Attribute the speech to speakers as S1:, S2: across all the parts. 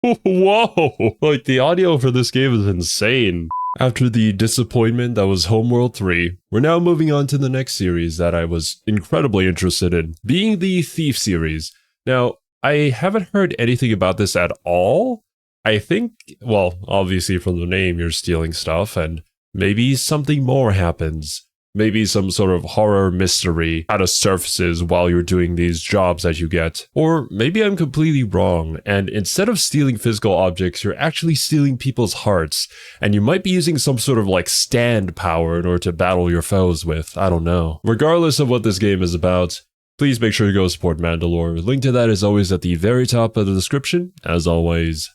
S1: Whoa! Like, the audio for this game is insane. After the disappointment that was Homeworld 3, we're now moving on to the next series that I was incredibly interested in, being the Thief series. Now, I haven't heard anything about this at all. I think, well, obviously from the name, you're stealing stuff, and maybe something more happens. Maybe some sort of horror mystery kind of surfaces while you're doing these jobs that you get. Or maybe I'm completely wrong, and instead of stealing physical objects, you're actually stealing people's hearts, and you might be using some sort of like stand power in order to battle your foes with. I don't know. Regardless of what this game is about, please make sure to go support Mandalore. Link to that is always at the very top of the description, as always.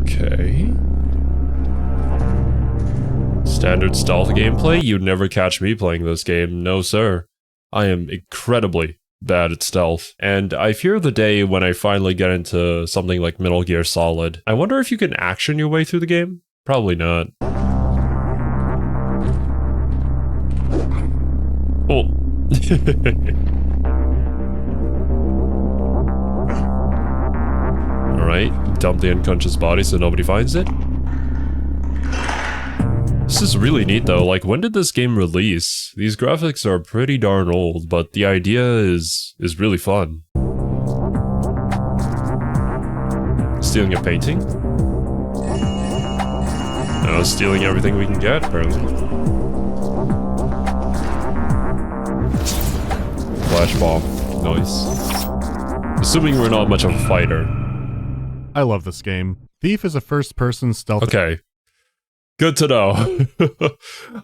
S1: Okay. Standard stealth gameplay? You'd never catch me playing this game, no sir. I am incredibly bad at stealth, and I fear the day when I finally get into something like Metal Gear Solid. I wonder if you can action your way through the game? Probably not. Oh. Alright, dump the unconscious body so nobody finds it. This is really neat though, like when did this game release? These graphics are pretty darn old, but the idea is really fun. Stealing a painting? No, stealing everything we can get, apparently. Flash bomb, nice. Assuming we're not much of a fighter.
S2: I love this game. Thief is a first-person stealth
S1: Okay. Good to know.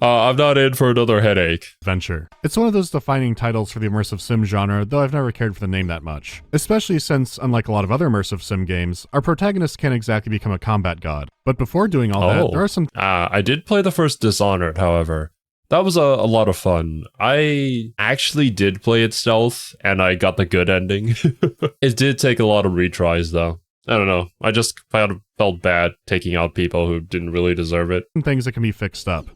S1: I'm not in for another headache.
S2: adventure. It's one of those defining titles for the immersive sim genre, though I've never cared for the name that much. Especially since, unlike a lot of other immersive sim games, our protagonist can't exactly become a combat god. But before doing all that, there are some...
S1: I did play the first Dishonored, however. That was a lot of fun. I actually did play it stealth, and I got the good ending. It did take a lot of retries, though. I don't know. I just felt bad taking out people who didn't really deserve it.
S2: things that can be fixed up.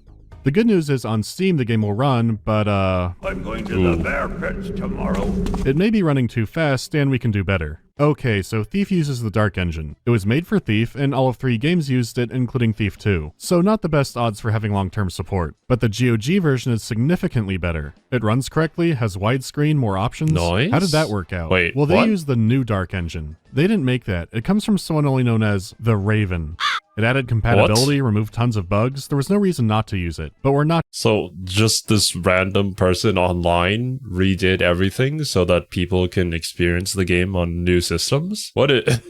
S2: The good news is on Steam the game will run, but
S3: I'm going to the bear pits tomorrow.
S2: it may be running too fast and we can do better. Okay, so Thief uses the Dark Engine. It was made for Thief, and all of 3 games used it, including Thief 2. So not the best odds for having long-term support. But the GOG version is significantly better. It runs correctly, has widescreen, more options.
S1: Nice.
S2: How did that work out?
S1: Wait,
S2: well, they
S1: what?
S2: use the new Dark Engine. They didn't make that. It comes from someone only known as The Raven. It added compatibility, removed tons of bugs. There was no reason not to use it. But we're not...
S1: So just this random person online redid everything so that people can experience the game on new systems? What a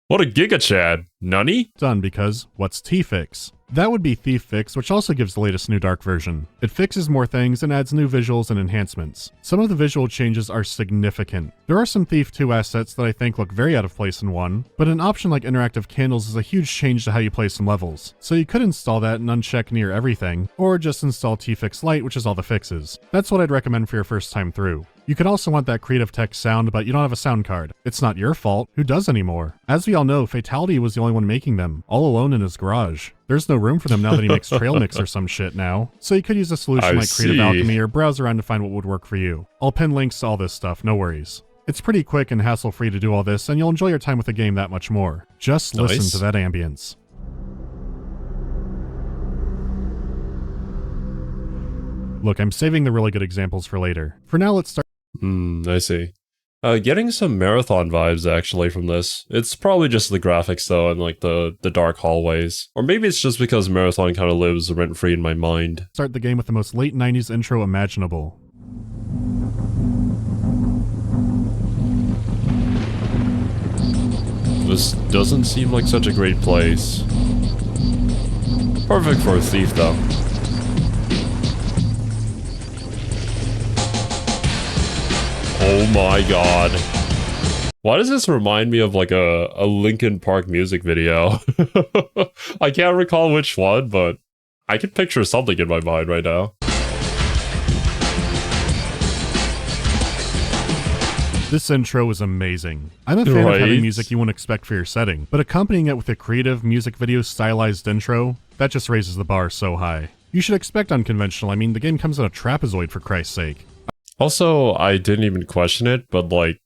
S1: giga chad. Nunny?
S2: done because what's T-Fix? That would be Thief Fix, which also gives the latest new Dark version. It fixes more things and adds new visuals and enhancements. Some of the visual changes are significant. There are some Thief 2 assets that I think look very out of place in 1, but an option like interactive candles is a huge change to how you play some levels. So you could install that and uncheck near everything, or just install T-Fix Lite, which is all the fixes. That's what I'd recommend for your first time through. You could also want that creative tech sound, but you don't have a sound card. It's not your fault. Who does anymore? As we all know, Fatality was the only one making them, all alone in his garage. There's no room for them now that he makes trail mix or some shit now. So you could use a solution like Creative Alchemy or browse around to find what would work for you. I'll pin links to all this stuff, no worries. It's pretty quick and hassle-free to do all this, and you'll enjoy your time with the game that much more. Just listen to that ambience. Look, I'm saving the really good examples for later. For now, let's start.
S1: I see. Getting some Marathon vibes actually from this. It's probably just the graphics though and like the dark hallways. Or maybe it's just because Marathon kind of lives rent-free in my mind.
S2: Start the game with the most late 90s intro imaginable.
S1: This doesn't seem like such a great place. Perfect for a thief though. Oh my god. Why does this remind me of like a Linkin Park music video? I can't recall which one, but I can picture something in my mind right now.
S2: This intro is amazing. I'm a fan of having music you wouldn't expect for your setting, but accompanying it with a creative music video stylized intro, that just raises the bar so high. You should expect unconventional. I mean, the game comes in a trapezoid for Christ's sake.
S1: Also, I didn't even question it, but like,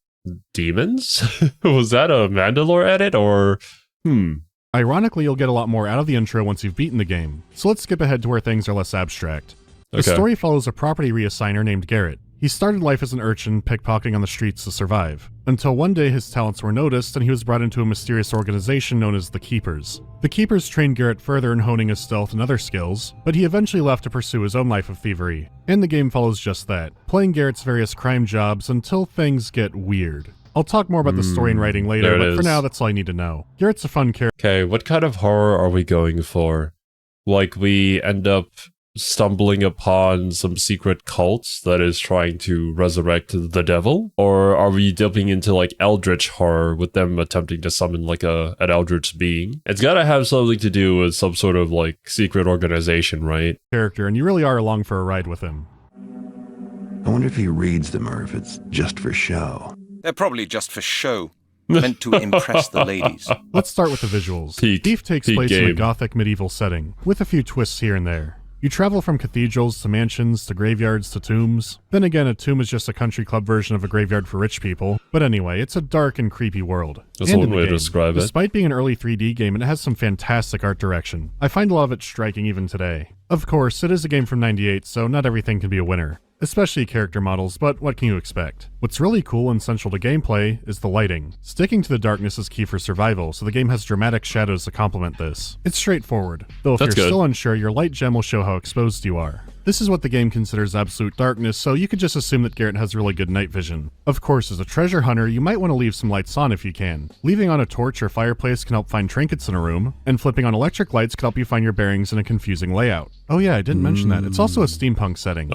S1: demons? Was that a Mandalore edit or...
S2: Ironically, you'll get a lot more out of the intro once you've beaten the game, so let's skip ahead to where things are less abstract. The story follows a property reassigner named Garrett. He started life as an urchin, pickpocketing on the streets to survive, until one day his talents were noticed and he was brought into a mysterious organization known as the Keepers. The Keepers trained Garrett further in honing his stealth and other skills, but he eventually left to pursue his own life of thievery, and the game follows just that, playing Garrett's various crime jobs until things get weird. I'll talk more about the story and writing later, but for now that's all you need to know. Garrett's a fun character.
S1: Okay, what kind of horror are we going for? Like we end up stumbling upon some secret cult that is trying to resurrect the devil? Or are we dipping into like eldritch horror with them attempting to summon like an eldritch being? It's gotta have something to do with some sort of like secret organization, right?
S2: And you really are along for a ride with him.
S4: I wonder if he reads them or if it's just for show.
S5: They're probably just for show, meant to impress the ladies.
S2: Let's start with the visuals. Thief takes place in a gothic medieval setting, with a few twists here and there. You travel from cathedrals to mansions to graveyards to tombs. Then again, a tomb is just a country club version of a graveyard for rich people. But anyway, it's a dark and creepy world.
S1: That's one way to describe it.
S2: Despite being an early 3D game, it has some fantastic art direction. I find a lot of it striking even today. Of course, it is a game from '98, so not everything can be a winner, especially character models, but what can you expect? What's really cool and central to gameplay is the lighting. Sticking to the darkness is key for survival, so the game has dramatic shadows to complement this. It's straightforward, though if you're still unsure, your light gem will show how exposed you are. This is what the game considers absolute darkness, so you could just assume that Garrett has really good night vision. Of course, as a treasure hunter, you might want to leave some lights on if you can. Leaving on a torch or fireplace can help find trinkets in a room, and flipping on electric lights can help you find your bearings in a confusing layout. Oh yeah, I didn't mention that. It's also a steampunk setting.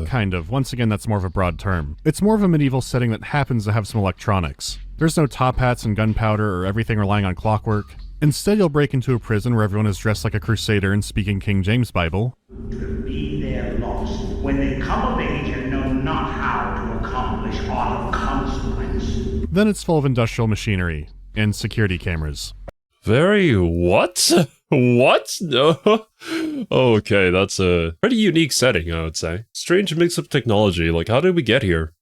S2: Kind of. Once again, that's more of a broad term. It's more of a medieval setting that happens to have some electronics. There's no top hats and gunpowder or everything relying on clockwork. Instead, you'll break into a prison where everyone is dressed like a crusader and speaking King James Bible.
S6: To be their loss when they come of age and know not how to accomplish aught of consequence.
S2: Then it's full of industrial machinery and security cameras.
S1: Very what? What? Okay, that's a pretty unique setting, I would say. Strange mix of technology, like how did we get here?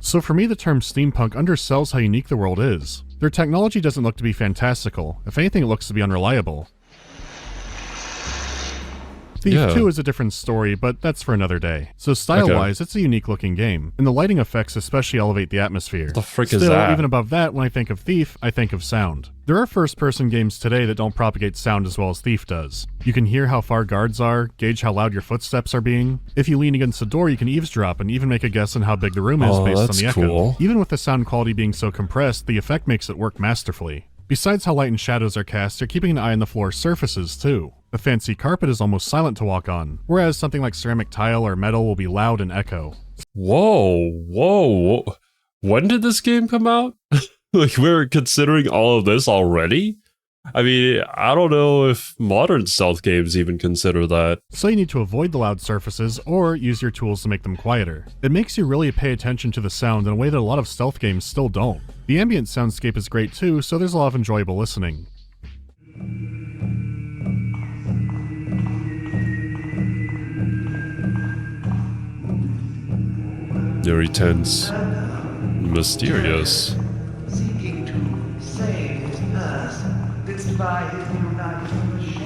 S2: So for me, the term steampunk undersells how unique the world is. Their technology doesn't look to be fantastical. If anything, it looks to be unreliable. Thief 2 is a different story, but that's for another day. So style-wise, it's a unique-looking game, and the lighting effects especially elevate the atmosphere.
S1: The frick is that?
S2: Even above that, when I think of Thief, I think of sound. There are first-person games today that don't propagate sound as well as Thief does. You can hear how far guards are, gauge how loud your footsteps are being. If you lean against the door, you can eavesdrop and even make a guess on how big the room is based on the echo. Even with the sound quality being so compressed, the effect makes it work masterfully. Besides how light and shadows are cast, you're keeping an eye on the floor's surfaces, too. A fancy carpet is almost silent to walk on, whereas something like ceramic tile or metal will be loud and echo.
S1: Whoa. When did this game come out? Like, we're considering all of this already? I mean, I don't know if modern stealth games even consider that.
S2: So you need to avoid the loud surfaces, or use your tools to make them quieter. It makes you really pay attention to the sound in a way that a lot of stealth games still don't. The ambient soundscape is great too, so there's a lot of enjoyable listening.
S1: Very tense. Mysterious.
S7: Seeking to save his purse, fixed by his new knight from the shadows.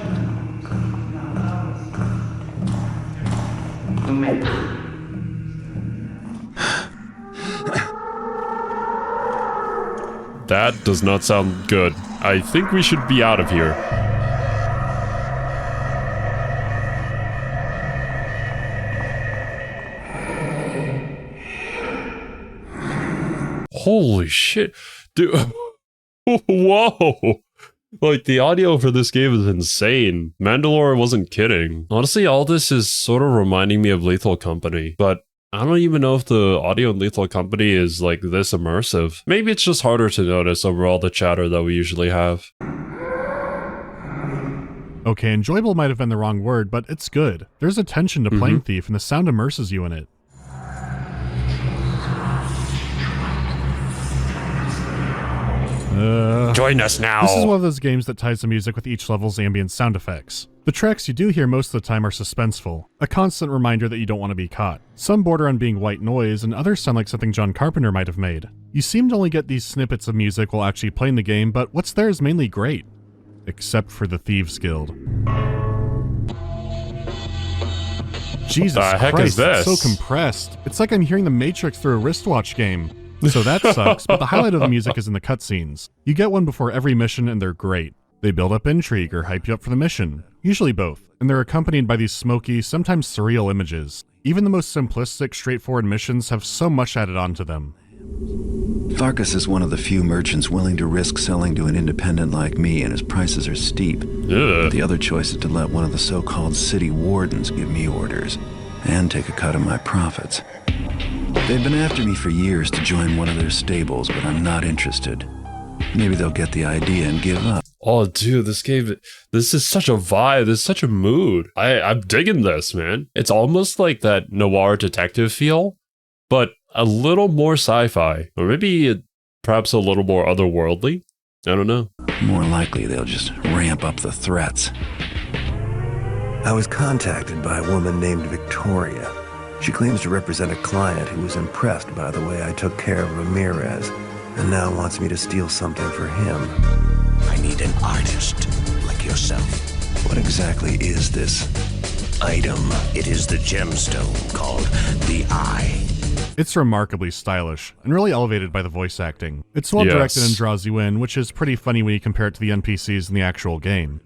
S1: That does not sound good. I think we should be out of here. Holy shit. Dude. Whoa. Like, the audio for this game is insane. Mandalore wasn't kidding. Honestly, all this is sort of reminding me of Lethal Company, but I don't even know if the audio in Lethal Company is like this immersive. Maybe it's just harder to notice over all the chatter that we usually have.
S2: Okay, enjoyable might have been the wrong word, but it's good. There's a tension to playing Thief, and the sound immerses you in it.
S1: Join us now.
S2: This is one of those games that ties the music with each level's ambient sound effects. The tracks you do hear most of the time are suspenseful, a constant reminder that you don't want to be caught. Some border on being white noise, and others sound like something John Carpenter might have made. You seem to only get these snippets of music while actually playing the game, but what's there is mainly great. Except for the Thieves Guild. Jesus
S1: the heck
S2: Christ,
S1: is this?
S2: it's so compressed. It's like I'm hearing the Matrix through a wristwatch game. So that sucks, but the highlight of the music is in the cutscenes. You get one before every mission and they're great. They build up intrigue or hype you up for the mission. Usually both. And they're accompanied by these smoky, sometimes surreal images. Even the most simplistic, straightforward missions have so much added onto them.
S4: Farkas is one of the few merchants willing to risk selling to an independent like me, and his prices are steep. But the other choice is to let one of the so-called city wardens give me orders and take a cut of my profits. They've been after me for years to join one of their stables, but I'm not interested. Maybe they'll get the idea and give up.
S1: Oh, dude, this is such a vibe. This is such a mood. I'm digging this, man. It's almost like that noir detective feel, but a little more sci-fi, or maybe perhaps a little more otherworldly. I don't know.
S4: More likely they'll just ramp up the threats. I was contacted by a woman named Victoria. She claims to represent a client who was impressed by the way I took care of Ramirez, and now wants me to steal something for him.
S8: I need an artist like yourself.
S4: What exactly is this item?
S8: It is the gemstone called the Eye.
S2: It's remarkably stylish, and really elevated by the voice acting. It's well directed and draws you in, which is pretty funny when you compare it to the NPCs in the actual game.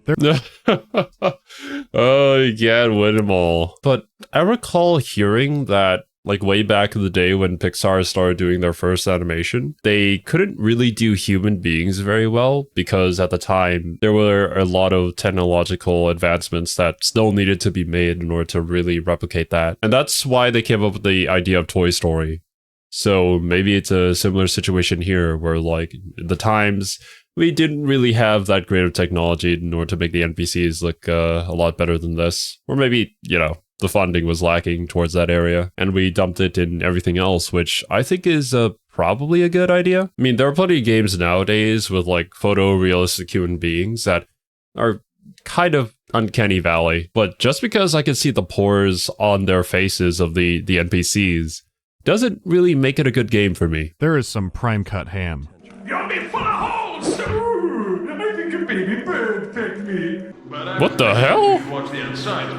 S1: Oh, you can't win them all. But I recall hearing that, like, way back in the day when Pixar started doing their first animation, they couldn't really do human beings very well because at the time there were a lot of technological advancements that still needed to be made in order to really replicate that. And that's why they came up with the idea of Toy Story. So maybe it's a similar situation here where, like, the times we didn't really have that great of technology in order to make the NPCs look a lot better than this. Or maybe, you know, the funding was lacking towards that area, and we dumped it in everything else, which I think is probably a good idea. I mean, there are plenty of games nowadays with, like, photorealistic human beings that are kind of uncanny valley, but just because I can see the pores on their faces of the NPCs doesn't really make it a good game for me.
S2: There is some prime cut ham.
S3: You'll be full of holes! Ooh, I think a baby bird pecked me. But
S1: What the hell?
S3: Watch the inside.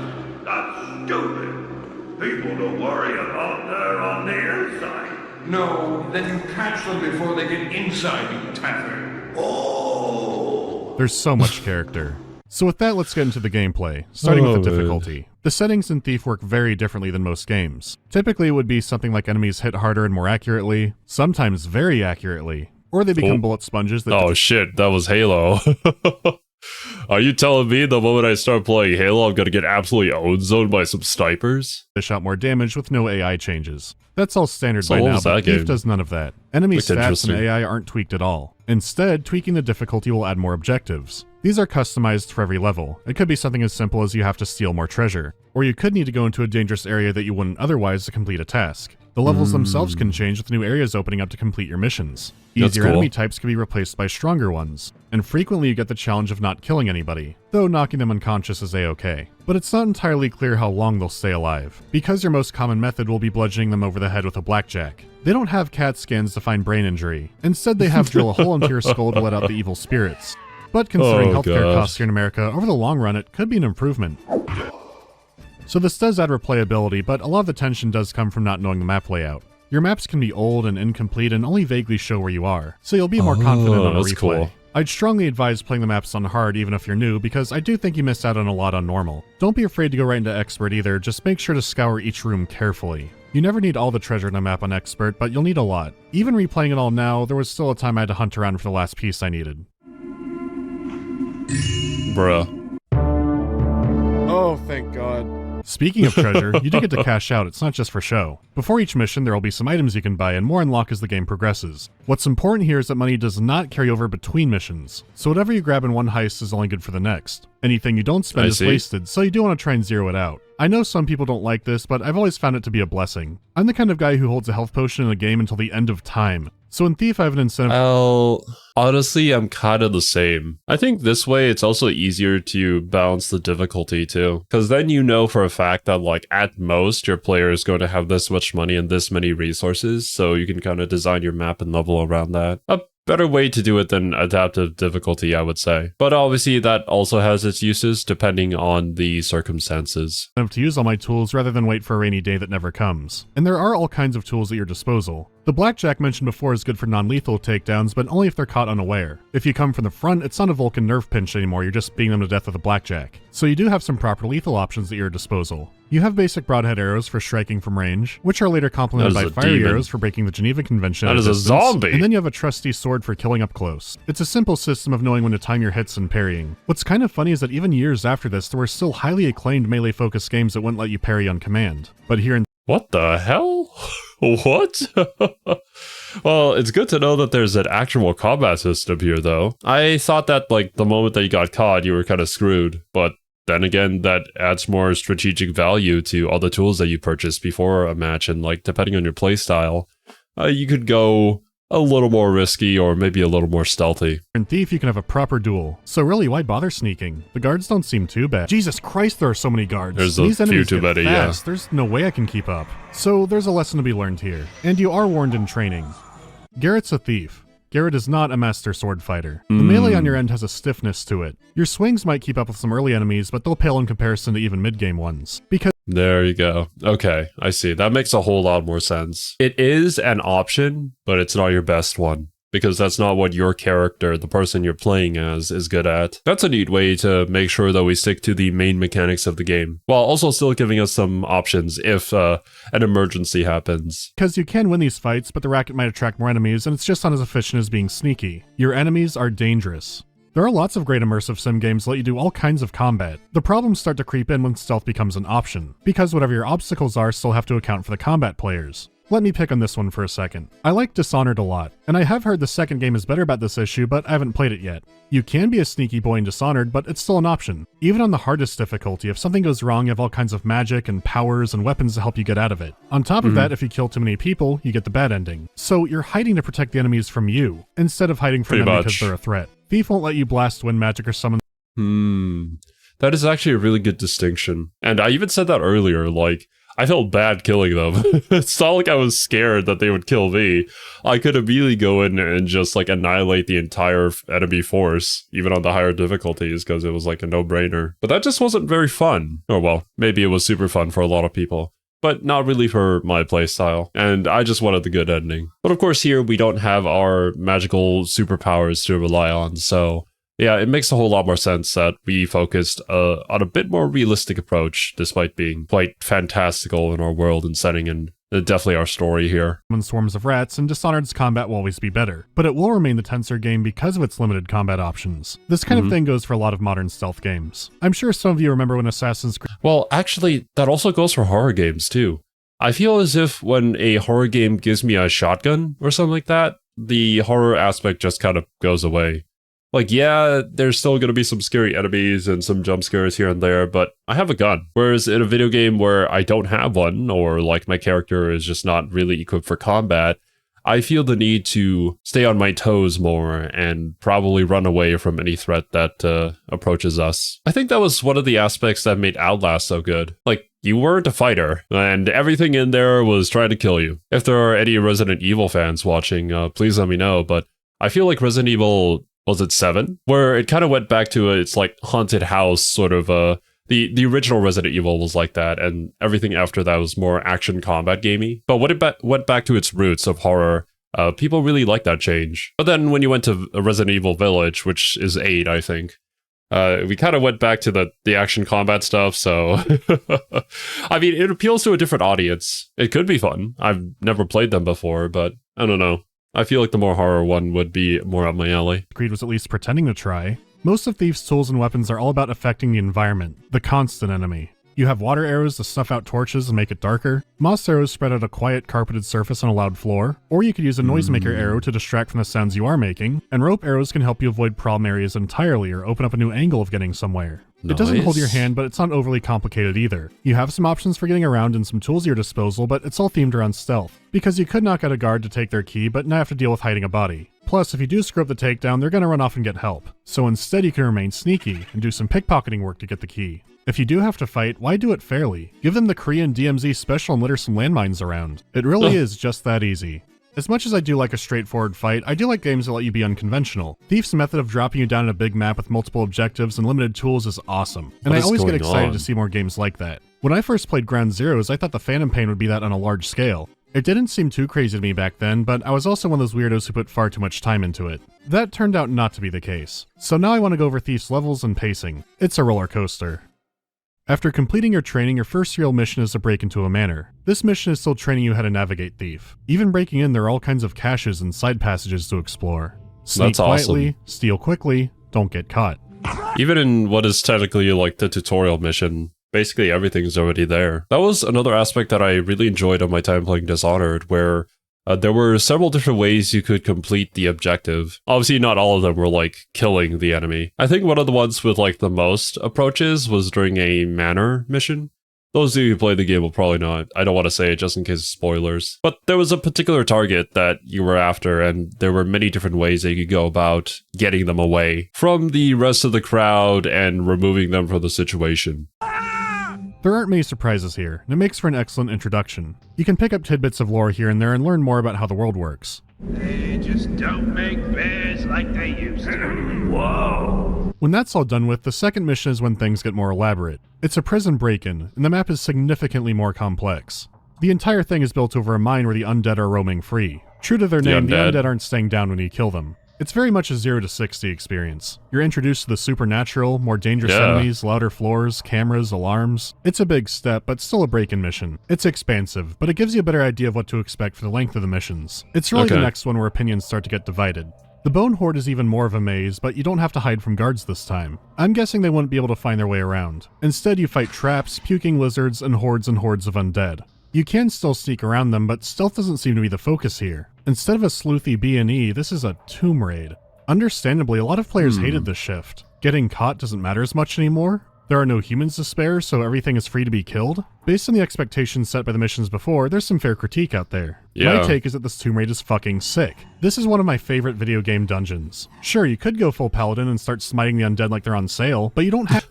S3: That's stupid. People don't worry about they're on the inside. No, then you catch them before they get inside, you tatter. Oh!
S2: There's so much character. So with that, let's get into the gameplay, starting with the difficulty. The settings in Thief work very differently than most games. Typically it would be something like enemies hit harder and more accurately, sometimes very accurately, or they become bullet sponges that—
S1: Oh shit, that was Halo. Are you telling me the moment I start playing Halo, I'm gonna get absolutely own-zoned by some snipers?
S2: dish out more damage with no AI changes. That's all standard
S1: So
S2: by
S1: what
S2: now,
S1: was
S2: but
S1: that
S2: Thief
S1: game?
S2: does none of that. Enemy
S1: Looks
S2: stats and
S1: interesting.
S2: AI aren't tweaked at all. Instead, tweaking the difficulty will add more objectives. These are customized for every level. It could be something as simple as you have to steal more treasure, or you could need to go into a dangerous area that you wouldn't otherwise to complete a task. The levels themselves can change with new areas opening up to complete your missions.
S1: That's
S2: Easier
S1: cool.
S2: enemy types can be replaced by stronger ones, and frequently you get the challenge of not killing anybody, though knocking them unconscious is a-okay. But it's not entirely clear how long they'll stay alive, because your most common method will be bludgeoning them over the head with a blackjack. They don't have CAT scans to find brain injury. Instead, they have drill a hole into your skull to let out the evil spirits. But considering
S1: Oh,
S2: healthcare
S1: gosh.
S2: costs here in America, over the long run it could be an improvement. So this does add replayability, but a lot of the tension does come from not knowing the map layout. Your maps can be old and incomplete and only vaguely show where you are, so you'll be more confident on a
S1: that's
S2: replay.
S1: cool.
S2: I'd strongly advise playing the maps on hard even if you're new, because I do think you miss out on a lot on normal. Don't be afraid to go right into expert either, just make sure to scour each room carefully. You never need all the treasure in a map on expert, but you'll need a lot. Even replaying it all now, there was still a time I had to hunt around for the last piece I needed.
S1: Bruh.
S2: Oh, thank God. Speaking of treasure, you do get to cash out, it's not just for show. Before each mission, there will be some items you can buy and more unlock as the game progresses. What's important here is that money does not carry over between missions, so whatever you grab in one heist is only good for the next. Anything you don't spend
S1: I
S2: is
S1: see.
S2: wasted, so you do want to try and zero it out. I know some people don't like this, but I've always found it to be a blessing. I'm the kind of guy who holds a health potion in a game until the end of time, So in Thief, I have an incentive.
S1: Well, honestly, I'm kind of the same. I think this way it's also easier to balance the difficulty too. Because then you know for a fact that like at most your player is going to have this much money and this many resources. So you can kind of design your map and level around that. A better way to do it than adaptive difficulty, I would say. But obviously that also has its uses depending on the circumstances.
S2: To use all my tools rather than wait for a rainy day that never comes. And there are all kinds of tools at your disposal. The blackjack mentioned before is good for non-lethal takedowns, but only if they're caught unaware. If you come from the front, it's not a Vulcan nerve pinch anymore, you're just beating them to death with a blackjack. So you do have some proper lethal options at your disposal. You have basic broadhead arrows for striking from range, which are later complemented by fiery arrows for breaking the Geneva Convention.
S1: That is a zombie!
S2: And then you have a trusty sword for killing up close. It's a simple system of knowing when to time your hits and parrying. What's kind of funny is that even years after this, there were still highly acclaimed melee-focused games that wouldn't let you parry on command. But here in—
S1: What the hell? What? Well, it's good to know that there's an actual combat system here, though. I thought that, like, the moment that you got caught, you were kind of screwed. But then again, that adds more strategic value to all the tools that you purchased before a match. And, like, depending on your playstyle, you could go a little more risky or maybe a little more stealthy.
S2: In Thief, you can have a proper duel. So really, why bother sneaking? The guards don't seem too bad. Jesus Christ, there are so many guards.
S1: There's
S2: These
S1: a few
S2: enemies
S1: too
S2: get
S1: many,
S2: fast.
S1: yeah.
S2: There's no way I can keep up. So there's a lesson to be learned here. And you are warned in training. Garrett's a thief. Garrett is not a master sword fighter. The melee on your end has a stiffness to it. Your swings might keep up with some early enemies, but they'll pale in comparison to even mid-game ones. Because
S1: there you go. Okay, I see. That makes a whole lot more sense. It is an option, but it's not your best one. Because that's not what your character, the person you're playing as, is good at. That's a neat way to make sure that we stick to the main mechanics of the game, while also still giving us some options if an emergency happens.
S2: Because you can win these fights, but the racket might attract more enemies, and it's just not as efficient as being sneaky. Your enemies are dangerous. There are lots of great immersive sim games that let you do all kinds of combat. The problems start to creep in when stealth becomes an option, because whatever your obstacles are still have to account for the combat players. Let me pick on this one for a second. I like Dishonored a lot, and I have heard the second game is better about this issue, but I haven't played it yet. You can be a sneaky boy in Dishonored, but it's still an option. Even on the hardest difficulty, if something goes wrong, you have all kinds of magic and powers and weapons to help you get out of it. On top of that, if you kill too many people, you get the bad ending. So you're hiding to protect the enemies from you, instead of hiding from them because they're a threat. Thief won't let you blast wind magic or summon.
S1: That is actually a really good distinction. And I even said that earlier, like, I felt bad killing them. It's not like I was scared that they would kill me. I could immediately go in and just like annihilate the entire enemy force, even on the higher difficulties, because it was like a no-brainer. But that just wasn't very fun. Or well, maybe it was super fun for a lot of people, but not really for my playstyle. And I just wanted the good ending. But of course here we don't have our magical superpowers to rely on, so yeah, it makes a whole lot more sense that we focused on a bit more realistic approach, despite being quite fantastical in our world and setting, and definitely our story here.
S2: Swarms of rats, and Dishonored's combat will always be better, but it will remain the tenser game because of its limited combat options. This kind of thing goes for a lot of modern stealth games. I'm sure some of you remember when Assassin's Creed—
S1: Well, actually, that also goes for horror games too. I feel as if when a horror game gives me a shotgun or something like that, the horror aspect just kind of goes away. Like, yeah, there's still going to be some scary enemies and some jump scares here and there, but I have a gun. Whereas in a video game where I don't have one, or like my character is just not really equipped for combat, I feel the need to stay on my toes more and probably run away from any threat that approaches us. I think that was one of the aspects that made Outlast so good. Like, you weren't a fighter, and everything in there was trying to kill you. If there are any Resident Evil fans watching, please let me know, but I feel like Resident Evil— was it 7? Where it kind of went back to its like haunted house sort of the original Resident Evil was like that, and everything after that was more action combat gamey. But when it went back to its roots of horror, people really liked that change. But then when you went to Resident Evil Village, which is 8, I think, we kind of went back to the action combat stuff, so I mean, it appeals to a different audience. It could be fun. I've never played them before, but I don't know. I feel like the more horror one would be more up my alley.
S2: Creed was at least pretending to try. Most of Thief's tools and weapons are all about affecting the environment, the constant enemy. You have water arrows to snuff out torches and make it darker, moss arrows spread out a quiet carpeted surface on a loud floor, or you could use a noisemaker arrow to distract from the sounds you are making, and rope arrows can help you avoid problem areas entirely or open up a new angle of getting somewhere. It doesn't hold your hand, but it's not overly complicated either. You have some options for getting around and some tools at your disposal, but it's all themed around stealth, because you could knock out a guard to take their key, but now have to deal with hiding a body. Plus, if you do screw up the takedown, they're gonna run off and get help. So instead you can remain sneaky and do some pickpocketing work to get the key. If you do have to fight, why do it fairly? Give them the Korean DMZ special and litter some landmines around. It really is just that easy. As much as I do like a straightforward fight, I do like games that let you be unconventional. Thief's method of dropping you down in a big map with multiple objectives and limited tools is awesome, and I always get excited to see more games like that. When I first played Ground Zeroes, I thought the Phantom Pain would be that on a large scale. It didn't seem too crazy to me back then, but I was also one of those weirdos who put far too much time into it. That turned out not to be the case. So now I want to go over Thief's levels and pacing. It's a roller coaster. After completing your training, your first real mission is to break into a manor. This mission is still training you how to navigate Thief. Even breaking in, there are all kinds of caches and side passages to explore. Sneak quietly, steal quickly, don't get caught.
S1: Even in what is technically like the tutorial mission, basically everything's already there. That was another aspect that I really enjoyed on my time playing Dishonored, where there were several different ways you could complete the objective. Obviously, not all of them were like killing the enemy. I think one of the ones with like the most approaches was during a manor mission. Those of you who play the game will probably know. I don't want to say it just in case of spoilers. But there was a particular target that you were after, and there were many different ways that you could go about getting them away from the rest of the crowd and removing them from the situation.
S2: There aren't many surprises here, and it makes for an excellent introduction. You can pick up tidbits of lore here and there and learn more about how the world works.
S3: They just don't make bears like they used to. Whoa.
S2: When that's all done with, the second mission is when things get more elaborate. It's a prison break-in, and the map is significantly more complex. The entire thing is built over a mine where the undead are roaming free. True to their name, the undead aren't staying down when you kill them. It's very much a 0 to 60 experience. You're introduced to the supernatural, more dangerous enemies, louder floors, cameras, alarms. It's a big step, but still a break-in mission. It's expansive, but it gives you a better idea of what to expect for the length of the missions. It's really the next one where opinions start to get divided. The Bone Horde is even more of a maze, but you don't have to hide from guards this time. I'm guessing they wouldn't be able to find their way around. Instead, you fight traps, puking lizards, and hordes of undead. You can still sneak around them, but stealth doesn't seem to be the focus here. Instead of a sleuthy B&E, this is a tomb raid. Understandably, a lot of players hated this shift. Getting caught doesn't matter as much anymore. There are no humans to spare, so everything is free to be killed. Based on the expectations set by the missions before, there's some fair critique out there. My take is that this tomb raid is fucking sick. This is one of my favorite video game dungeons. Sure, you could go full paladin and start smiting the undead like they're on sale, but you don't have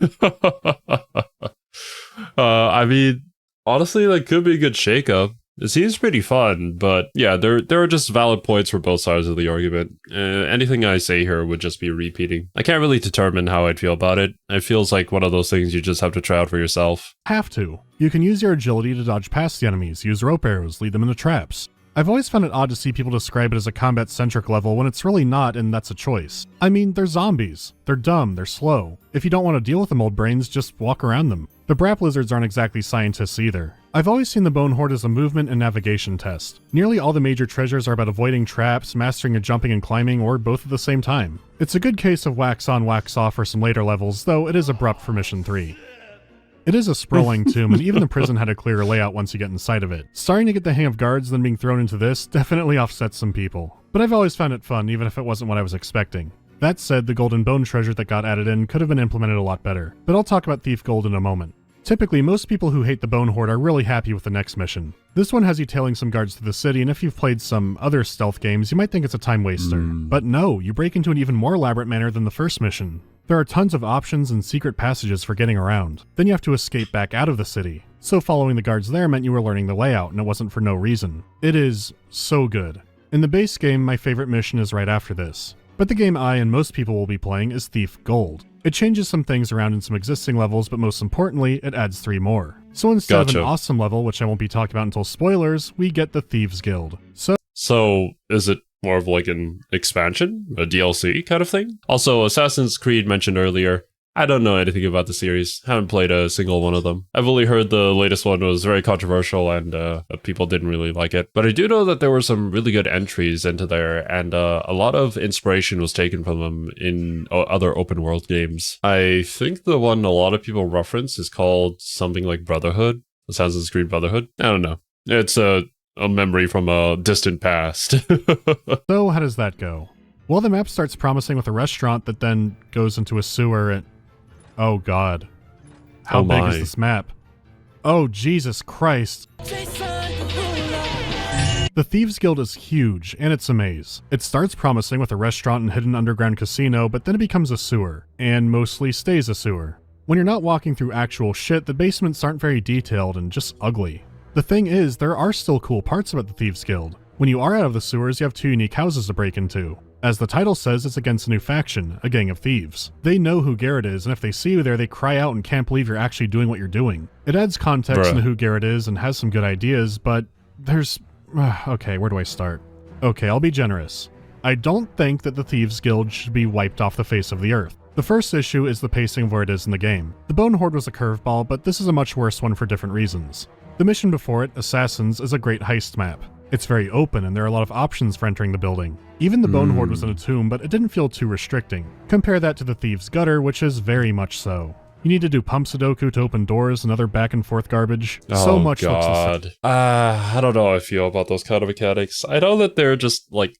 S1: I mean, honestly, that could be a good shakeup. It seems pretty fun, but yeah, there are just valid points for both sides of the argument. Anything I say here would just be repeating. I can't really determine how I'd feel about it. It feels like one of those things you just have to try out for yourself.
S2: Have to. You can use your agility to dodge past the enemies, use rope arrows, lead them into traps. I've always found it odd to see people describe it as a combat-centric level when it's really not, and that's a choice. I mean, they're zombies. They're dumb, they're slow. If you don't want to deal with them old brains, just walk around them. The Brap Lizards aren't exactly scientists either. I've always seen the Bone Horde as a movement and navigation test. Nearly all the major treasures are about avoiding traps, mastering a jumping and climbing, or both at the same time. It's a good case of wax on, wax off for some later levels, though it is abrupt for Mission 3. It is a sprawling tomb, and even the prison had a clearer layout once you get inside of it. Starting to get the hang of guards then being thrown into this definitely offsets some people. But I've always found it fun, even if it wasn't what I was expecting. That said, the Golden Bone treasure that got added in could have been implemented a lot better, but I'll talk about Thief Gold in a moment. Typically, most people who hate the Bone Horde are really happy with the next mission. This one has you tailing some guards to the city, and if you've played some other stealth games, you might think it's a time waster. But no, you break into an even more elaborate manner than the first mission. There are tons of options and secret passages for getting around. Then you have to escape back out of the city. So following the guards there meant you were learning the layout, and it wasn't for no reason. It is so good. In the base game, my favorite mission is right after this. But the game I and most people will be playing is Thief Gold. It changes some things around in some existing levels, but most importantly, it adds 3 more. So instead of an awesome level, which I won't be talking about until spoilers, we get the Thieves Guild. So
S1: is it more of like an expansion, a DLC kind of thing? Also, Assassin's Creed mentioned earlier. I don't know anything about the series. Haven't played a single one of them. I've only heard the latest one was very controversial and people didn't really like it. But I do know that there were some really good entries into there, and a lot of inspiration was taken from them in other open world games. I think the one a lot of people reference is called something like Brotherhood, Assassin's Creed Brotherhood. I don't know. It's a memory from a distant past.
S2: So how does that go? Well, the map starts promising with a restaurant that then goes into a sewer and... Oh god. How
S1: Oh
S2: big
S1: my.
S2: is this map? Oh Jesus Christ. The Thieves Guild is huge, and it's a maze. It starts promising with a restaurant and hidden underground casino, but then it becomes a sewer, and mostly stays a sewer. When you're not walking through actual shit, the basements aren't very detailed and just ugly. The thing is, there are still cool parts about the Thieves Guild. When you are out of the sewers, you have 2 unique houses to break into. As the title says, it's against a new faction, a gang of thieves. They know who Garrett is, and if they see you there, they cry out and can't believe you're actually doing what you're doing. It adds context into who Garrett is and has some good ideas, but there's... okay, where do I start? Okay, I'll be generous. I don't think that the Thieves Guild should be wiped off the face of the earth. The first issue is the pacing of where it is in the game. The Bone Horde was a curveball, but this is a much worse one for different reasons. The mission before it, Assassins, is a great heist map. It's very open and there are a lot of options for entering the building. Even the Bone Horde was in a tomb, but it didn't feel too restricting. Compare that to the Thieves' Gutter, which is very much so. You need to do pump Sudoku to open doors and other back and forth garbage. So much looks the same.
S1: I don't know how I feel about those kind of mechanics. I know that they're just like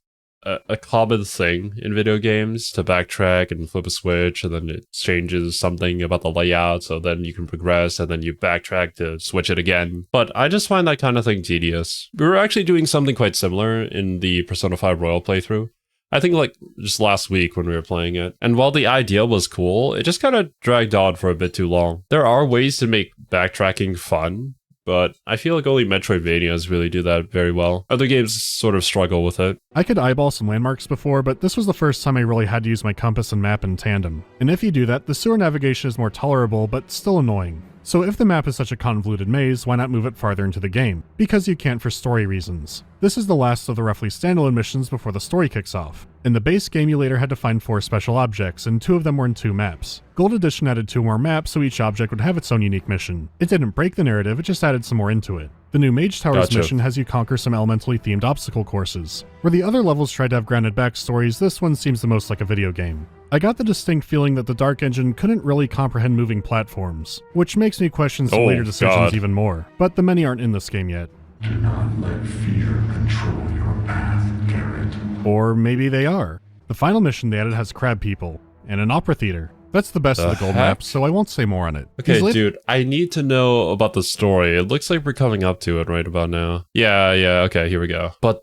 S1: a common thing in video games to backtrack and flip a switch, and then it changes something about the layout, so then you can progress, and then you backtrack to switch it again. But I just find that kind of thing tedious. We were actually doing something quite similar in the Persona 5 Royal playthrough. I think like just last week when we were playing it. And while the idea was cool, it just kind of dragged on for a bit too long. There are ways to make backtracking fun, but I feel like only Metroidvanias really do that very well. Other games sort of struggle with it.
S2: I could eyeball some landmarks before, but this was the first time I really had to use my compass and map in tandem. And if you do that, the sewer navigation is more tolerable, but still annoying. So if the map is such a convoluted maze, why not move it farther into the game? Because you can't for story reasons. This is the last of the roughly standalone missions before the story kicks off. In the base game, you later had to find 4 special objects, and 2 of them were in 2 maps. Gold Edition added 2 more maps, so each object would have its own unique mission. It didn't break the narrative, it just added some more into it. The new Mage Towers mission has you conquer some elementally themed obstacle courses. Where the other levels tried to have grounded backstories, this one seems the most like a video game. I got the distinct feeling that the Dark Engine couldn't really comprehend moving platforms, which makes me question some later decisions even more, but the many aren't in this game yet.
S3: Do not let fear control your path, Garrett.
S2: Or maybe they are. The final mission they added has crab people, and an opera theater. That's the best of the gold maps, so I won't say more on it.
S1: Okay, dude, I need to know about the story. It looks like we're coming up to it right about now. Yeah, okay, here we go. But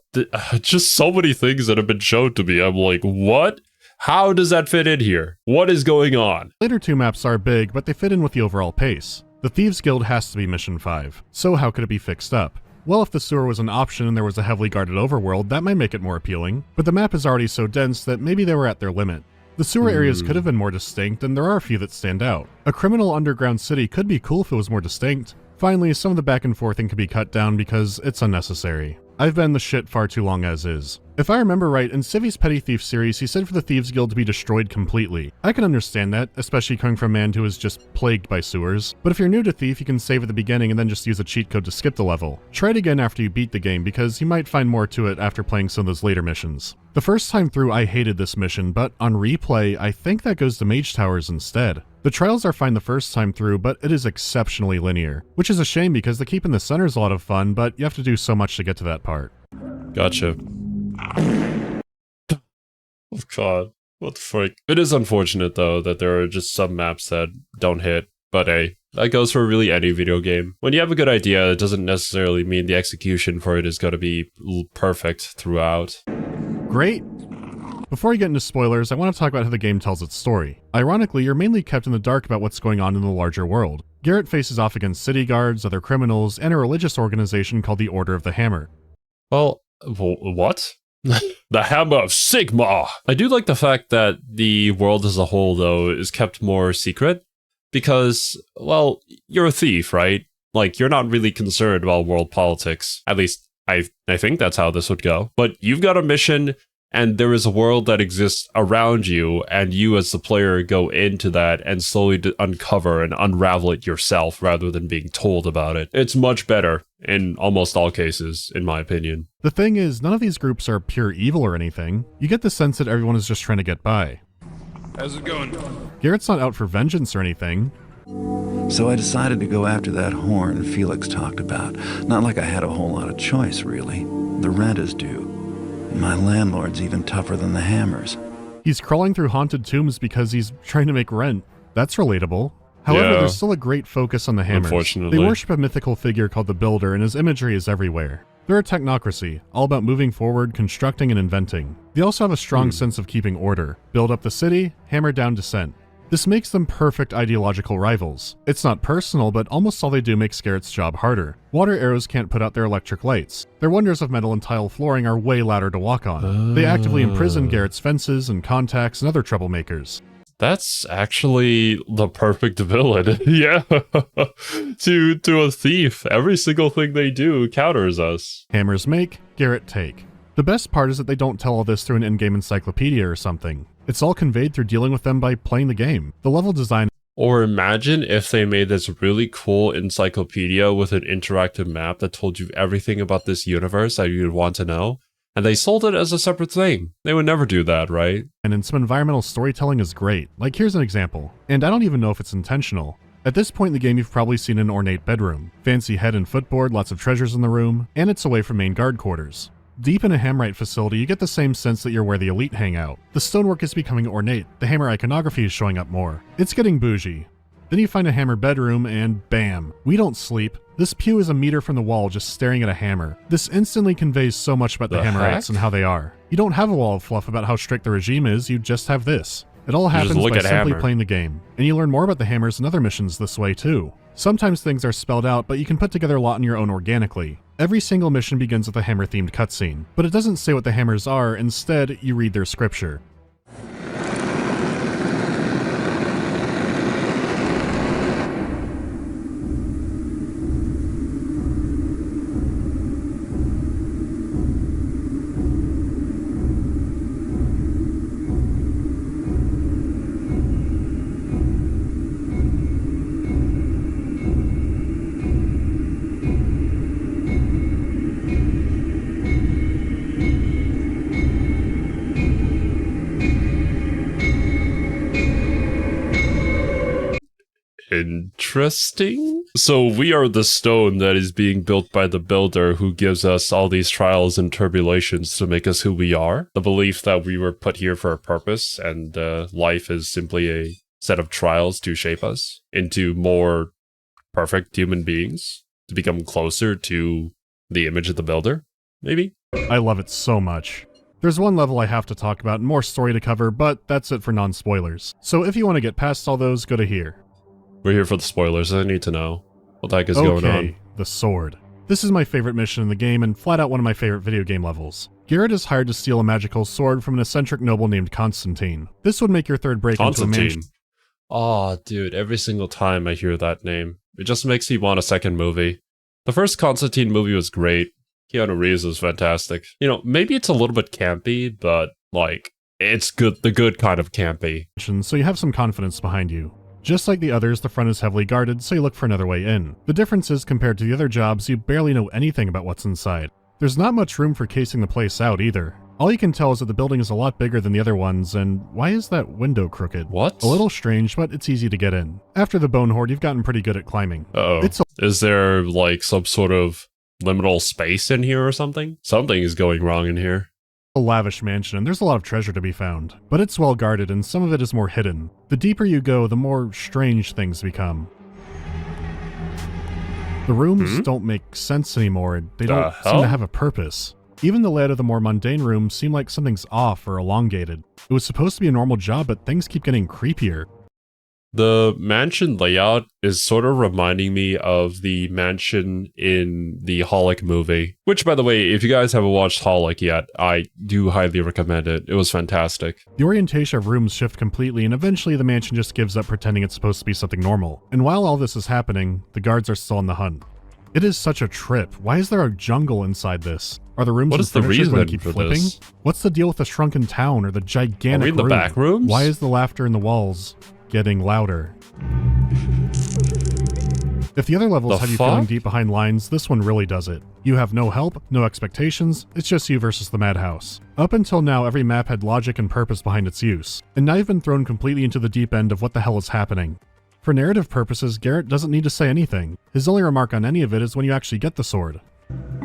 S1: just so many things that have been shown to me. I'm like, what? How does that fit in here? What is going on?
S2: Later 2 maps are big, but they fit in with the overall pace. The Thieves Guild has to be Mission 5, so how could it be fixed up? Well, if the sewer was an option and there was a heavily guarded overworld, that might make it more appealing, but the map is already so dense that maybe they were at their limit. The sewer areas could have been more distinct, and there are a few that stand out. A criminal underground city could be cool if it was more distinct. Finally, some of the back and forthing could be cut down because it's unnecessary. I've been the shit far too long as is. If I remember right, in Civi's Petty Thief series, he said for the Thieves Guild to be destroyed completely. I can understand that, especially coming from a man who is just plagued by sewers. But if you're new to Thief, you can save at the beginning and then just use a cheat code to skip the level. Try it again after you beat the game, because you might find more to it after playing some of those later missions. The first time through, I hated this mission, but on replay, I think that goes to Mage Towers instead. The trials are fine the first time through, but it is exceptionally linear. Which is a shame because the keep in the center is a lot of fun, but you have to do so much to get to that part.
S1: Gotcha. Oh god, what the frick. It is unfortunate though that there are just some maps that don't hit, but hey, that goes for really any video game. When you have a good idea, it doesn't necessarily mean the execution for it is going to be perfect throughout.
S2: Great! Before we get into spoilers, I want to talk about how the game tells its story. Ironically, you're mainly kept in the dark about what's going on in the larger world. Garrett faces off against city guards, other criminals, and a religious organization called the Order of the Hammer.
S1: Well, what? The Hammer of Sigma! I do like the fact that the world as a whole, though, is kept more secret. Because, well, you're a thief, right? Like, you're not really concerned about world politics. At least, I think that's how this would go. But you've got a mission, and there is a world that exists around you, and you as the player go into that and slowly uncover and unravel it yourself rather than being told about it. It's much better in almost all cases, in my opinion.
S2: The thing is, none of these groups are pure evil or anything. You get the sense that everyone is just trying to get by.
S3: How's it going?
S2: Garrett's not out for vengeance or anything.
S4: So I decided to go after that horn Felix talked about. Not like I had a whole lot of choice, really. The rent is due. My landlord's even tougher than the Hammers.
S2: He's crawling through haunted tombs because he's trying to make rent. That's relatable. However,
S1: Yeah.
S2: there's still a great focus on the hammers.
S1: Unfortunately.
S2: They worship a mythical figure called the Builder, and his imagery is everywhere. They're a technocracy, all about moving forward, constructing, and inventing. They also have a strong sense of keeping order. Build up the city, hammer down dissent. This makes them perfect ideological rivals. It's not personal, but almost all they do makes Garrett's job harder. Water arrows can't put out their electric lights. Their wonders of metal and tile flooring are way louder to walk on. They actively imprison Garrett's fences and contacts and other troublemakers.
S1: That's actually the perfect villain. Yeah. to a thief. Every single thing they do counters us.
S2: Hammers make, Garrett take. The best part is that they don't tell all this through an in-game encyclopedia or something. It's all conveyed through dealing with them by playing the game. The level design.
S1: Or imagine if they made this really cool encyclopedia with an interactive map that told you everything about this universe that you'd want to know, and they sold it as a separate thing. They would never do that, right?
S2: And in some environmental storytelling is great. Like, here's an example. And I don't even know if it's intentional. At this point in the game, you've probably seen an ornate bedroom. Fancy head and footboard, lots of treasures in the room, and it's away from main guard quarters. Deep in a Hammerite facility, you get the same sense that you're where the elite hang out. The stonework is becoming ornate, the hammer iconography is showing up more. It's getting bougie. Then you find a hammer bedroom and bam, we don't sleep. This pew is a meter from the wall just staring at a hammer. This instantly conveys so much about the Hammerites and how they are. You don't have a wall of fluff about how strict the regime is, you just have this. It all happens by simply playing the game. And you learn more about the hammers and other missions this way too. Sometimes things are spelled out, but you can put together a lot on your own organically. Every single mission begins with a hammer-themed cutscene, but it doesn't say what the hammers are, instead you read their scripture.
S1: Interesting. So we are the stone that is being built by the builder who gives us all these trials and tribulations to make us who we are. The belief that we were put here for a purpose and life is simply a set of trials to shape us into more perfect human beings, to become closer to the image of the builder, maybe?
S2: I love it so much. There's one level I have to talk about and more story to cover, but that's it for non-spoilers. So if you want to get past all those, go to here.
S1: We're here for the spoilers. I need to know what the heck is going on.
S2: The sword. This is my favorite mission in the game and flat out one of my favorite video game levels. Garrett is hired to steal a magical sword from an eccentric noble named Constantine. This would make your third break into a mansion.
S1: Oh, dude, every single time I hear that name, it just makes me want a second movie. The first Constantine movie was great. Keanu Reeves was fantastic. You know, maybe it's a little bit campy, but, like, it's good, the good kind of campy.
S2: So you have some confidence behind you. Just like the others, the front is heavily guarded, so you look for another way in. The difference is, compared to the other jobs, you barely know anything about what's inside. There's not much room for casing the place out either. All you can tell is that the building is a lot bigger than the other ones, and why is that window crooked?
S1: What?
S2: A little strange, but it's easy to get in. After the Bone Horde, you've gotten pretty good at climbing.
S1: Uh-oh. Is there, like, some sort of liminal space in here or something? Something is going wrong in here.
S2: A lavish mansion, and there's a lot of treasure to be found. But it's well guarded, and some of it is more hidden. The deeper you go, the more strange things become. The rooms don't make sense anymore. They don't seem to have a purpose. Even the layout of the more mundane rooms seem like something's off or elongated. It was supposed to be a normal job, but things keep getting creepier.
S1: The mansion layout is sort of reminding me of the mansion in the Holic movie. Which, by the way, if you guys haven't watched Holic yet, I do highly recommend it. It was fantastic.
S2: The orientation of rooms shift completely, and eventually the mansion just gives up pretending it's supposed to be something normal. And while all this is happening, the guards are still on the hunt. It is such a trip. Why is there a jungle inside this? Are the rooms
S1: what is the reason
S2: going to keep
S1: for
S2: flipping?
S1: this?
S2: What's the deal with the shrunken town or the gigantic
S1: Are we in the back rooms?
S2: Why is the laughter in the walls getting louder? If the other levels have you feeling deep behind lines, this one really does it. You have no help, no expectations, it's just you versus the madhouse. Up until now, every map had logic and purpose behind its use, and now you've been thrown completely into the deep end of what the hell is happening. For narrative purposes, Garrett doesn't need to say anything. His only remark on any of it is when you actually get the sword.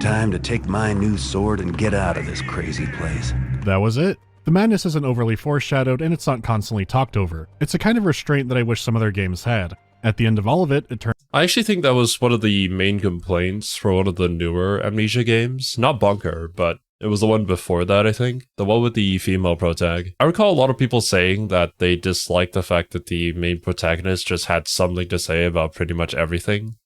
S4: Time to take my new sword and get out of this crazy place.
S2: That was it. The madness isn't overly foreshadowed, and it's not constantly talked over. It's a kind of restraint that I wish some other games had. At the end of all of it, it turns—
S1: I actually think that was one of the main complaints for one of the newer Amnesia games. Not Bunker, but it was the one before that, I think. The one with the female protag. I recall a lot of people saying that they disliked the fact that the main protagonist just had something to say about pretty much everything.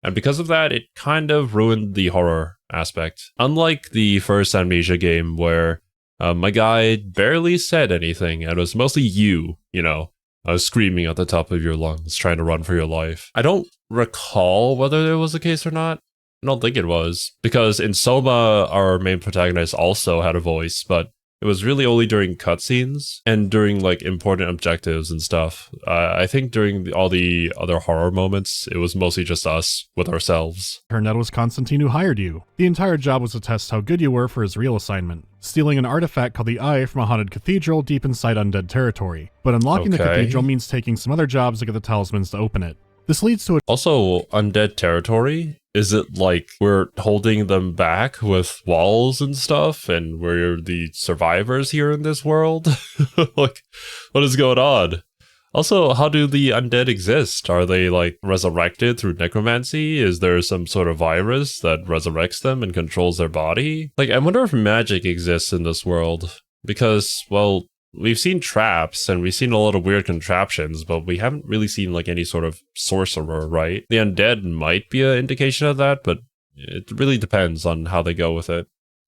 S1: And because of that, it kind of ruined the horror aspect. Unlike the first Amnesia game where my guy barely said anything, and it was mostly you know, screaming at the top of your lungs, trying to run for your life. I don't recall whether there was a case or not. I don't think it was, because in Soma, our main protagonist also had a voice, but it was really only during cutscenes and during like important objectives and stuff. I think during all the other horror moments, it was mostly just us with ourselves.
S2: Turned out it was Constantine who hired you. The entire job was to test how good you were for his real assignment, stealing an artifact called the Eye from a haunted cathedral deep inside undead territory. But unlocking the cathedral means taking some other jobs to get the talismans to open it. This leads to a—
S1: Also, undead territory? Is it like we're holding them back with walls and stuff, and we're the survivors here in this world? Like, what is going on? Also, how do the undead exist? Are they like resurrected through necromancy? Is there some sort of virus that resurrects them and controls their body? Like, I wonder if magic exists in this world. Because, well, we've seen traps and we've seen a lot of weird contraptions, but we haven't really seen like any sort of sorcerer, right? The undead might be an indication of that, but it really depends on how they go with it.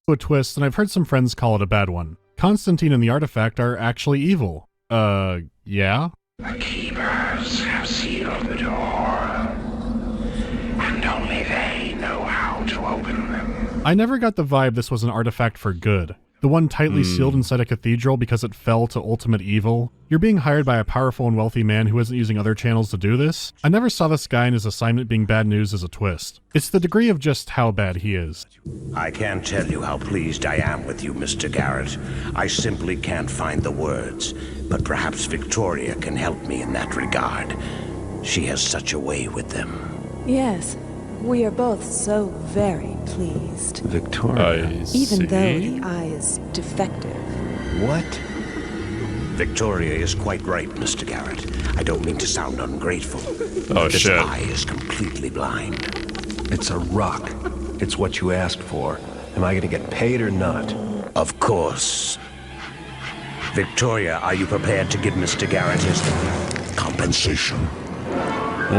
S2: A twist, and I've heard some friends call it a bad one. Constantine and the artifact are actually evil. Yeah?
S8: The keepers have sealed the door, and only they know how to open them.
S2: I never got the vibe this was an artifact for good. The one tightly sealed inside a cathedral because it fell to ultimate evil. You're being hired by a powerful and wealthy man who isn't using other channels to do this. I never saw this guy and his assignment being bad news as a twist. It's the degree of just how bad he is.
S8: I can't tell you how pleased I am with you, Mr. Garrett. I simply can't find the words, but perhaps Victoria can help me in that regard. She has such a way with them.
S9: Yes, we are both so very pleased.
S4: Victoria.
S9: Even though the eye is defective.
S4: What?
S8: Victoria is quite right, Mr. Garrett. I don't mean to sound ungrateful.
S1: Oh,
S8: this
S1: shit.
S8: eye is completely blind.
S4: It's a rock. It's what you asked for. Am I gonna get paid or not?
S8: Of course. Victoria, are you prepared to give Mr. Garrett his compensation?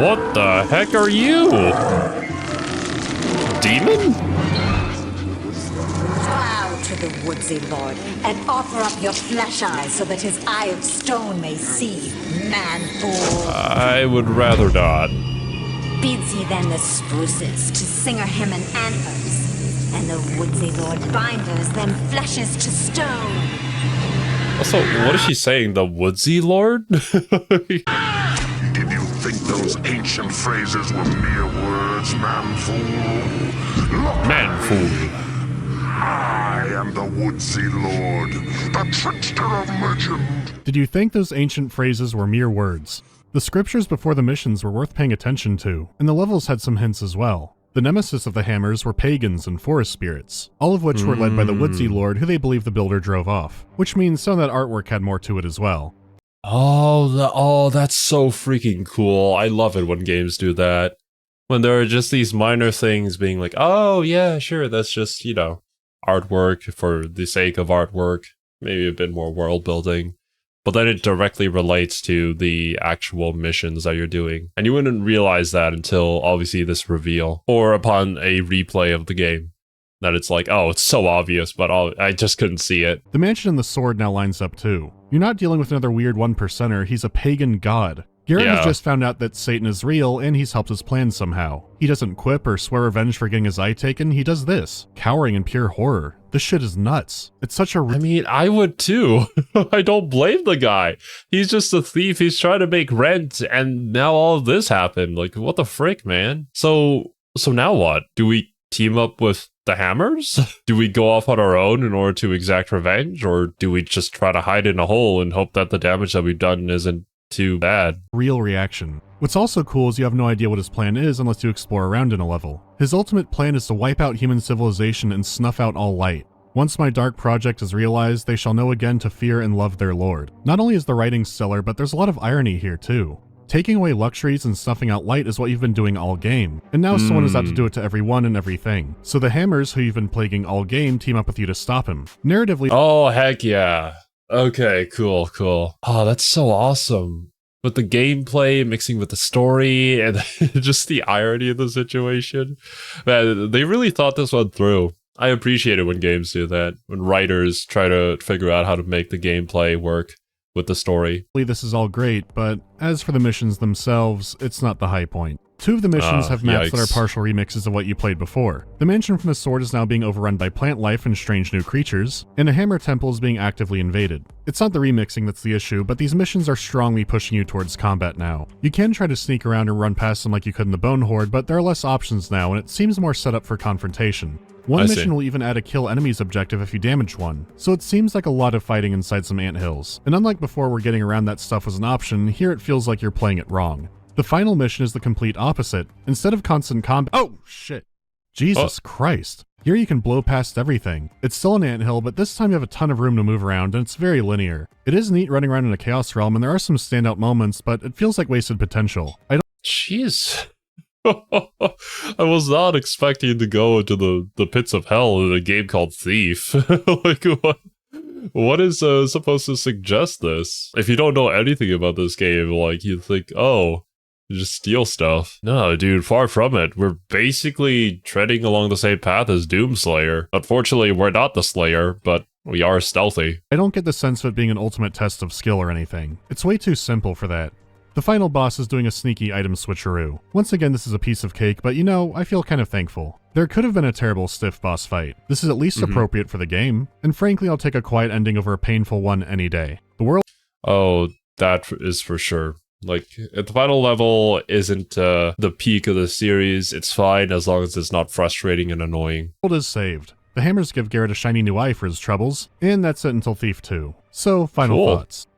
S1: What the heck are you? Demon?
S10: Bow to the woodsy lord and offer up your flesh eye so that his eye of stone may see, man fool.
S1: I would rather not.
S10: Bids he then the spruces to singer him an antlers, and the woodsy lord binders them fleshes to stone.
S1: Also, what is she saying? The woodsy lord?
S3: Did you think those ancient phrases were mere words, man-fool? Look,
S1: Man-fool.
S3: I am the woodsy lord, the trickster of legend.
S2: Did you think those ancient phrases were mere words? The scriptures before the missions were worth paying attention to, and the levels had some hints as well. The nemesis of the hammers were pagans and forest spirits, all of which were led by the woodsy lord who they believe the builder drove off, which means some of that artwork had more to it as well.
S1: Oh, that's so freaking cool. I love it when games do that. When there are just these minor things being like, oh yeah, sure, that's just, you know, artwork for the sake of artwork. Maybe a bit more world building. But then it directly relates to the actual missions that you're doing. And you wouldn't realize that until obviously this reveal, or upon a replay of the game. That it's like, oh, it's so obvious, but I just couldn't see it.
S2: The mansion and the sword now lines up too. You're not dealing with another weird 1%er, he's a pagan god. Garrett has just found out that Satan is real and he's helped his plans somehow. He doesn't quip or swear revenge for getting his eye taken, he does this, cowering in pure horror. This shit is nuts. It's such a—
S1: I mean, I would too. I don't blame the guy. He's just a thief, he's trying to make rent, and now all of this happened. Like, what the frick, man? So now what? Do we team up with the hammers? Do we go off on our own in order to exact revenge? Or do we just try to hide in a hole and hope that the damage that we've done isn't too bad?
S2: Real reaction. What's also cool is you have no idea what his plan is unless you explore around in a level. His ultimate plan is to wipe out human civilization and snuff out all light. Once my dark project is realized, they shall know again to fear and love their lord. Not only is the writing stellar, but there's a lot of irony here too. Taking away luxuries and snuffing out light is what you've been doing all game, and now someone is out to do it to everyone and everything. So the Hammers, who you've been plaguing all game, team up with you to stop him. Narratively—
S1: oh, heck yeah. Okay, cool. Oh, that's so awesome. With the gameplay mixing with the story and just the irony of the situation. Man, they really thought this one through. I appreciate it when games do that, when writers try to figure out how to make the gameplay work with the story.
S2: This is all great, but as for the missions themselves, it's not the high point. 2 of the missions have maps that are partial remixes of what you played before. The mansion from the sword is now being overrun by plant life and strange new creatures, and a hammer temple is being actively invaded. It's not the remixing that's the issue, but these missions are strongly pushing you towards combat now. You can try to sneak around and run past them like you could in the Bone Horde, but there are less options now, and it seems more set up for confrontation. One mission will even add a kill enemies objective if you damage one, so it seems like a lot of fighting inside some anthills. And unlike before where getting around that stuff was an option, here it feels like you're playing it wrong. The final mission is the complete opposite. Instead of constant combat— oh shit! Jesus Christ. Here you can blow past everything. It's still an anthill, but this time you have a ton of room to move around, and it's very linear. It is neat running around in a Chaos Realm, and there are some standout moments, but it feels like wasted potential.
S1: Jeez. I was not expecting to go into the pits of hell in a game called Thief. Like, what is supposed to suggest this? If you don't know anything about this game, like, you think, oh, you just steal stuff. No, dude, far from it. We're basically treading along the same path as Doomslayer. Unfortunately, we're not the Slayer, but we are stealthy.
S2: I don't get the sense of it being an ultimate test of skill or anything. It's way too simple for that. The final boss is doing a sneaky item switcheroo. Once again, this is a piece of cake, but you know, I feel kind of thankful. There could have been a terrible stiff boss fight. This is at least appropriate for the game, and frankly, I'll take a quiet ending over a painful one any day. The world—
S1: oh, that is for sure. Like, the final level isn't the peak of the series. It's fine as long as it's not frustrating and annoying.
S2: The world is saved. The Hammers give Garrett a shiny new eye for his troubles, and that's it until Thief 2. So, final thoughts.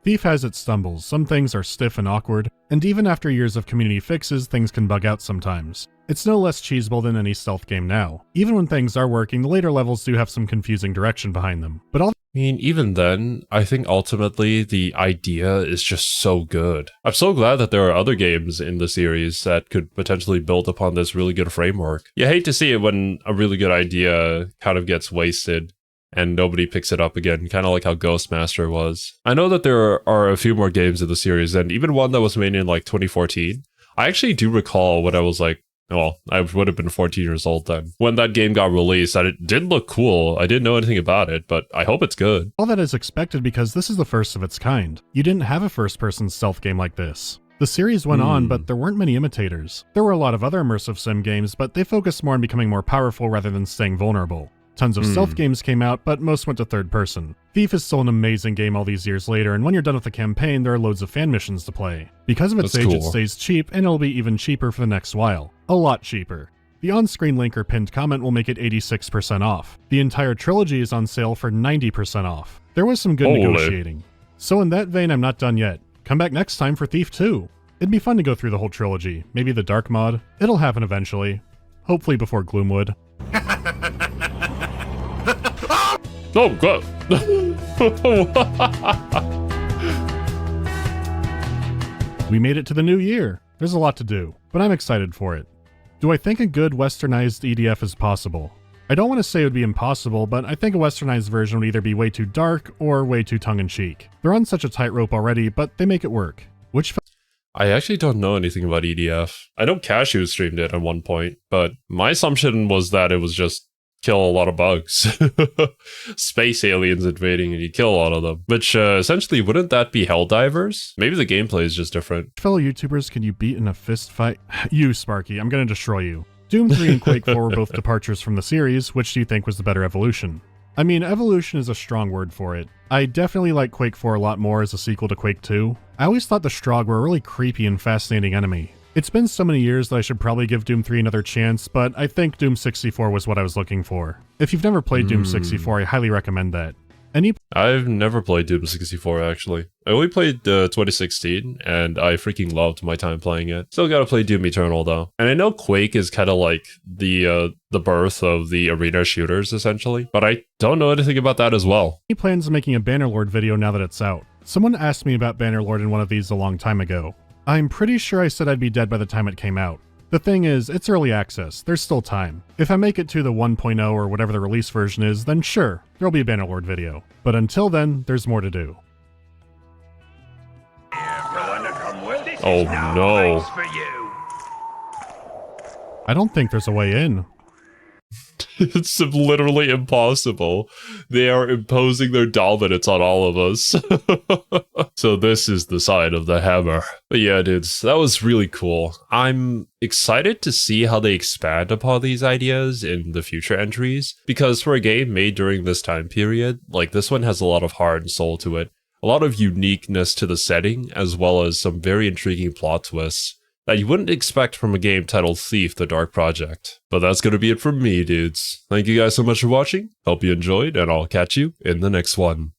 S2: Thief has its stumbles. Some things are stiff and awkward, and even after years of community fixes, things can bug out sometimes. It's no less cheesable than any stealth game now. Even when things are working, the later levels do have some confusing direction behind them. But I
S1: mean, even then, I think ultimately the idea is just so good. I'm so glad that there are other games in the series that could potentially build upon this really good framework. You hate to see it when a really good idea kind of gets wasted and nobody picks it up again, kind of like how Ghostmaster was. I know that there are a few more games in the series, and even one that was made in like 2014. I actually do recall when I was like, well, I would have been 14 years old then, when that game got released, that it did look cool. I didn't know anything about it, but I hope it's good.
S2: All that is expected because this is the first of its kind. You didn't have a first-person stealth game like this. The series went on, but there weren't many imitators. There were a lot of other immersive sim games, but they focused more on becoming more powerful rather than staying vulnerable. Tons of stealth games came out, but most went to third person. Thief is still an amazing game all these years later, and when you're done with the campaign, there are loads of fan missions to play. Because of its age, it stays cheap, and it'll be even cheaper for the next while. A lot cheaper. The on-screen link or pinned comment will make it 86% off. The entire trilogy is on sale for 90% off. There was some good negotiating. So in that vein, I'm not done yet. Come back next time for Thief 2. It'd be fun to go through the whole trilogy, maybe the Dark mod. It'll happen eventually. Hopefully before Gloomwood.
S1: Oh, God.
S2: We made it to the new year. There's a lot to do, but I'm excited for it. Do I think a good westernized EDF is possible? I don't want to say it would be impossible, but I think a westernized version would either be way too dark or way too tongue-in-cheek. They're on such a tightrope already, but they make it work.
S1: I actually don't know anything about EDF. I know Cashew streamed it at one point, but my assumption was that it was just kill a lot of bugs. Space aliens invading and you kill a lot of them. Which essentially, wouldn't that be Helldivers? Maybe the gameplay is just different.
S2: Fellow YouTubers, can you beat in a fist fight? You, Sparky, I'm gonna destroy you. Doom 3 and Quake 4 were both departures from the series. Which do you think was the better evolution? I mean, evolution is a strong word for it. I definitely like Quake 4 a lot more as a sequel to Quake 2. I always thought the Strogg were a really creepy and fascinating enemy. It's been so many years that I should probably give Doom 3 another chance, but I think Doom 64 was what I was looking for. If you've never played Doom 64, I highly recommend that.
S1: I've never played Doom 64 actually. I only played 2016 and I freaking loved my time playing it. Still gotta play Doom Eternal though. And I know Quake is kind of like the birth of the arena shooters essentially, but I don't know anything about that as well.
S2: He plans on making a Bannerlord video now that it's out. Someone asked me about Bannerlord in one of these a long time ago. I'm pretty sure I said I'd be dead by the time it came out. The thing is, it's early access, there's still time. If I make it to the 1.0 or whatever the release version is, then sure, there'll be a Bannerlord video. But until then, there's more to do.
S1: Oh no.
S2: I don't think there's a way in.
S1: It's literally impossible. They are imposing their dominance on all of us. So this is the side of the hammer. But yeah, dudes, that was really cool. I'm excited to see how they expand upon these ideas in the future entries, because for a game made during this time period, like this one has a lot of heart and soul to it. A lot of uniqueness to the setting, as well as some very intriguing plot twists that you wouldn't expect from a game titled Thief: The Dark Project. But that's gonna be it from me, dudes. Thank you guys so much for watching, hope you enjoyed, and I'll catch you in the next one.